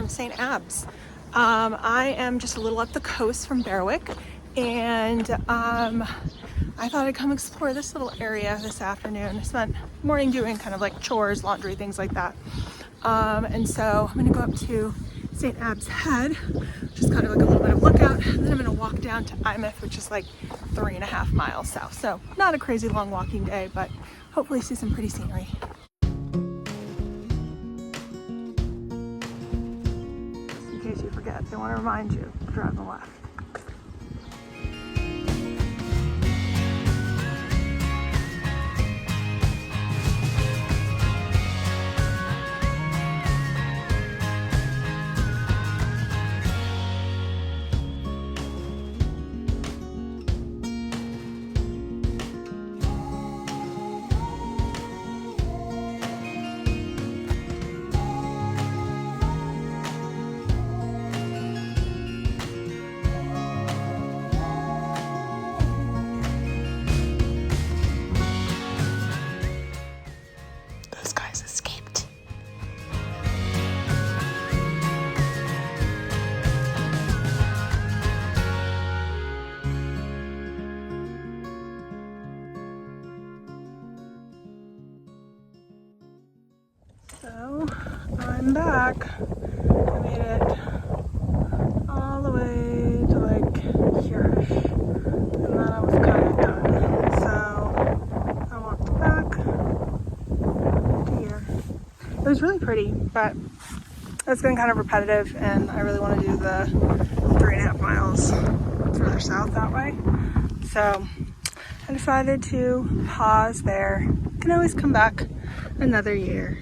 from St. Abbs. I am just a little up the coast from Berwick, and I thought I'd come explore this little area this afternoon. I spent the morning doing kind of like chores, laundry, things like that. And so I'm gonna go up to St. Abbs Head, just kind of like a little bit of lookout, and then I'm gonna walk down to Eyemouth, which is like 3.5 miles south. So not a crazy long walking day, but hopefully see some pretty scenery. Just in case you forget, they want to remind you to drive the left. So I'm back. I made it all the way to like here-ish, and then I was kind of done. So I walked back to here. It was really pretty, but it's been kind of repetitive, and I really want to do the 3.5 miles further south that way. So I decided to pause there. Can always come back another year.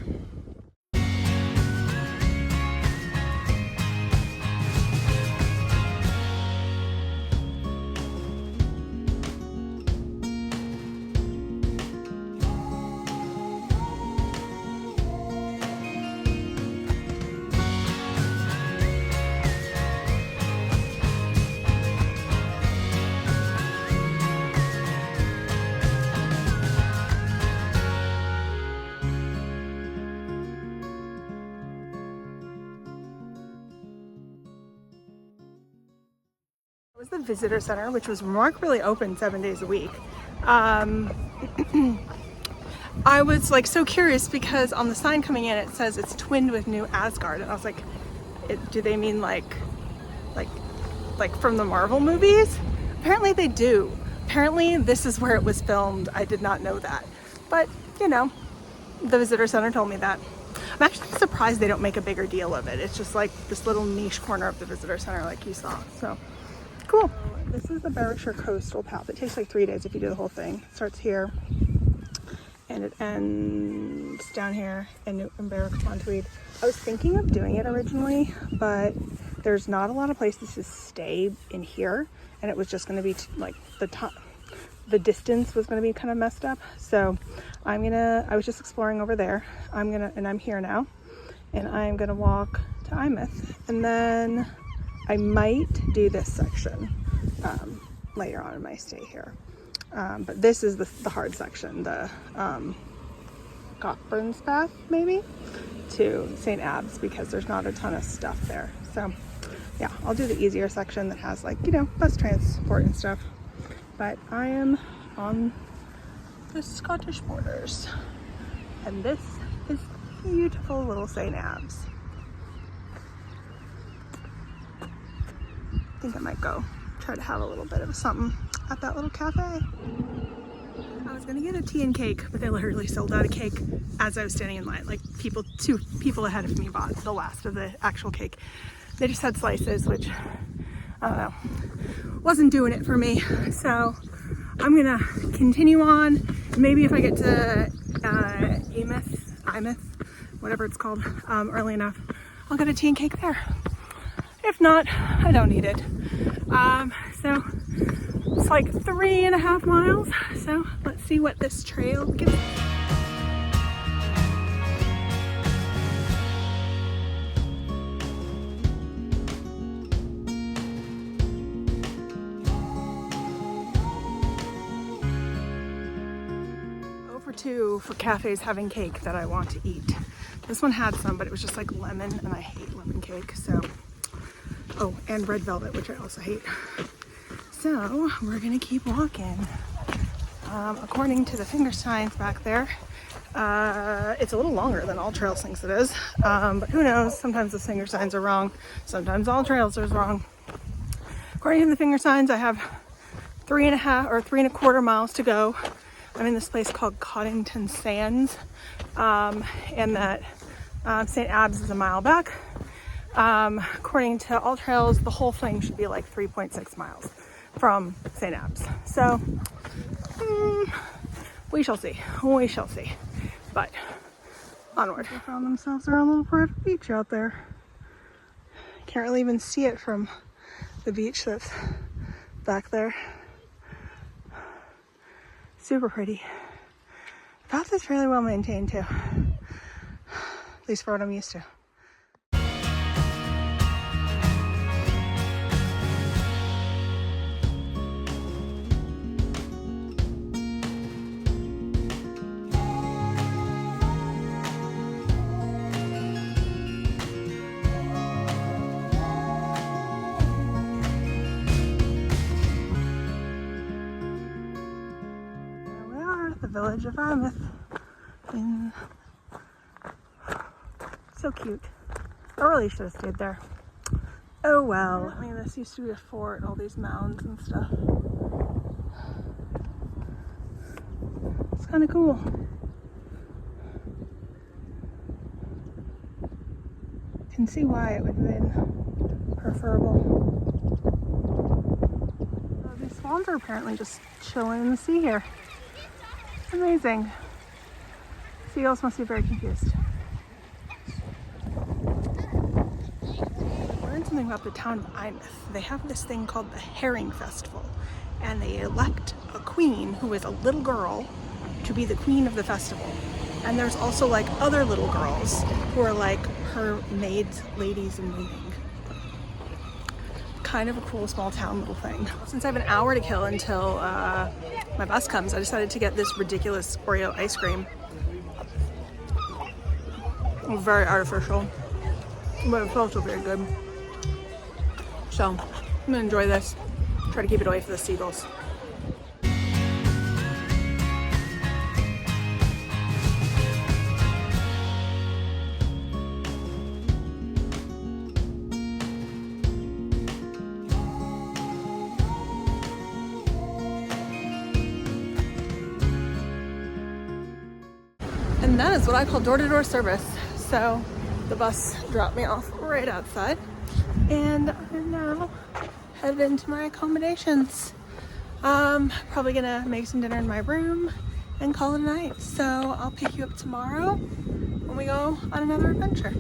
Was the visitor center, which was remarkably open 7 days a week. I was like so curious because on the sign coming in it says it's twinned with New Asgard, and I was like, do they mean like from the Marvel movies? Apparently they do. Apparently this is where it was filmed. I did not know that, but you know, the visitor center told me that. I'm actually surprised they don't make a bigger deal of it. It's just like this little niche corner of the visitor center like you saw. So cool. This is the Berwickshire coastal path. It takes like 3 days if you do the whole thing. It starts here and it ends down here in Berwick-upon-Tweed. I was thinking of doing it originally, but there's not a lot of places to stay in here, and it was just going to be like the distance was going to be kind of messed up. So I was just exploring over there. And I'm here now, and I'm gonna walk to Eyemouth, and then I might do this section later on in my stay here. But this is the hard section, the Cockburn's path maybe to St. Abbs, because there's not a ton of stuff there. So yeah, I'll do the easier section that has like, you know, bus transport and stuff. But I am on the Scottish borders, and this is beautiful little St. Abbs. I think I might go try to have a little bit of something at that little cafe. I was gonna get a tea and cake, but they literally sold out of cake as I was standing in line. Like two people ahead of me bought the last of the actual cake. They just had slices, which I don't know, wasn't doing it for me. So I'm gonna continue on. Maybe if I get to Eyemouth, whatever it's called, early enough, I'll get a tea and cake there. If not, I don't need it. So it's like 3.5 miles. So let's see what this trail gives us. Over 2 for cafes having cake that I want to eat. This one had some, but it was just like lemon, and I hate lemon cake, so. Oh, and red velvet, which I also hate. So we're gonna keep walking. According to the finger signs back there, it's a little longer than All Trails thinks it is, but who knows? Sometimes the finger signs are wrong. Sometimes All Trails is wrong. According to the finger signs, I have 3.5 or 3.25 miles to go. I'm in this place called Coddington Sands, and that St. Abbs is a mile back. According to All Trails, the whole thing should be like 3.6 miles from St. Abbs. So we shall see. We shall see. But onward. They found themselves around a little private beach out there. Can't really even see it from the beach that's back there. Super pretty. The path is fairly well maintained too. At least for what I'm used to. The village of Abbs. So cute. I really should have stayed there. Oh well. I mean, this used to be a fort, all these mounds and stuff. It's kind of cool. Can see why it would have been preferable. These swans are apparently just chilling in the sea here. Amazing. Seagulls must be very confused. I learned something about the town of Eyemouth. They have this thing called the Herring Festival, and they elect a queen who is a little girl to be the queen of the festival. And there's also like other little girls who are like her maids, ladies in waiting. Kind of a cool small town little thing. Since I have an hour to kill until my bus comes, I decided to get this ridiculous Oreo ice cream. Very artificial, but it's also very good. So I'm gonna enjoy this. Try to keep it away from the seagulls. And that is what I call door-to-door service. So the bus dropped me off right outside, and I'm now headed into my accommodations. Probably gonna make some dinner in my room and call it a night. So I'll pick you up tomorrow when we go on another adventure.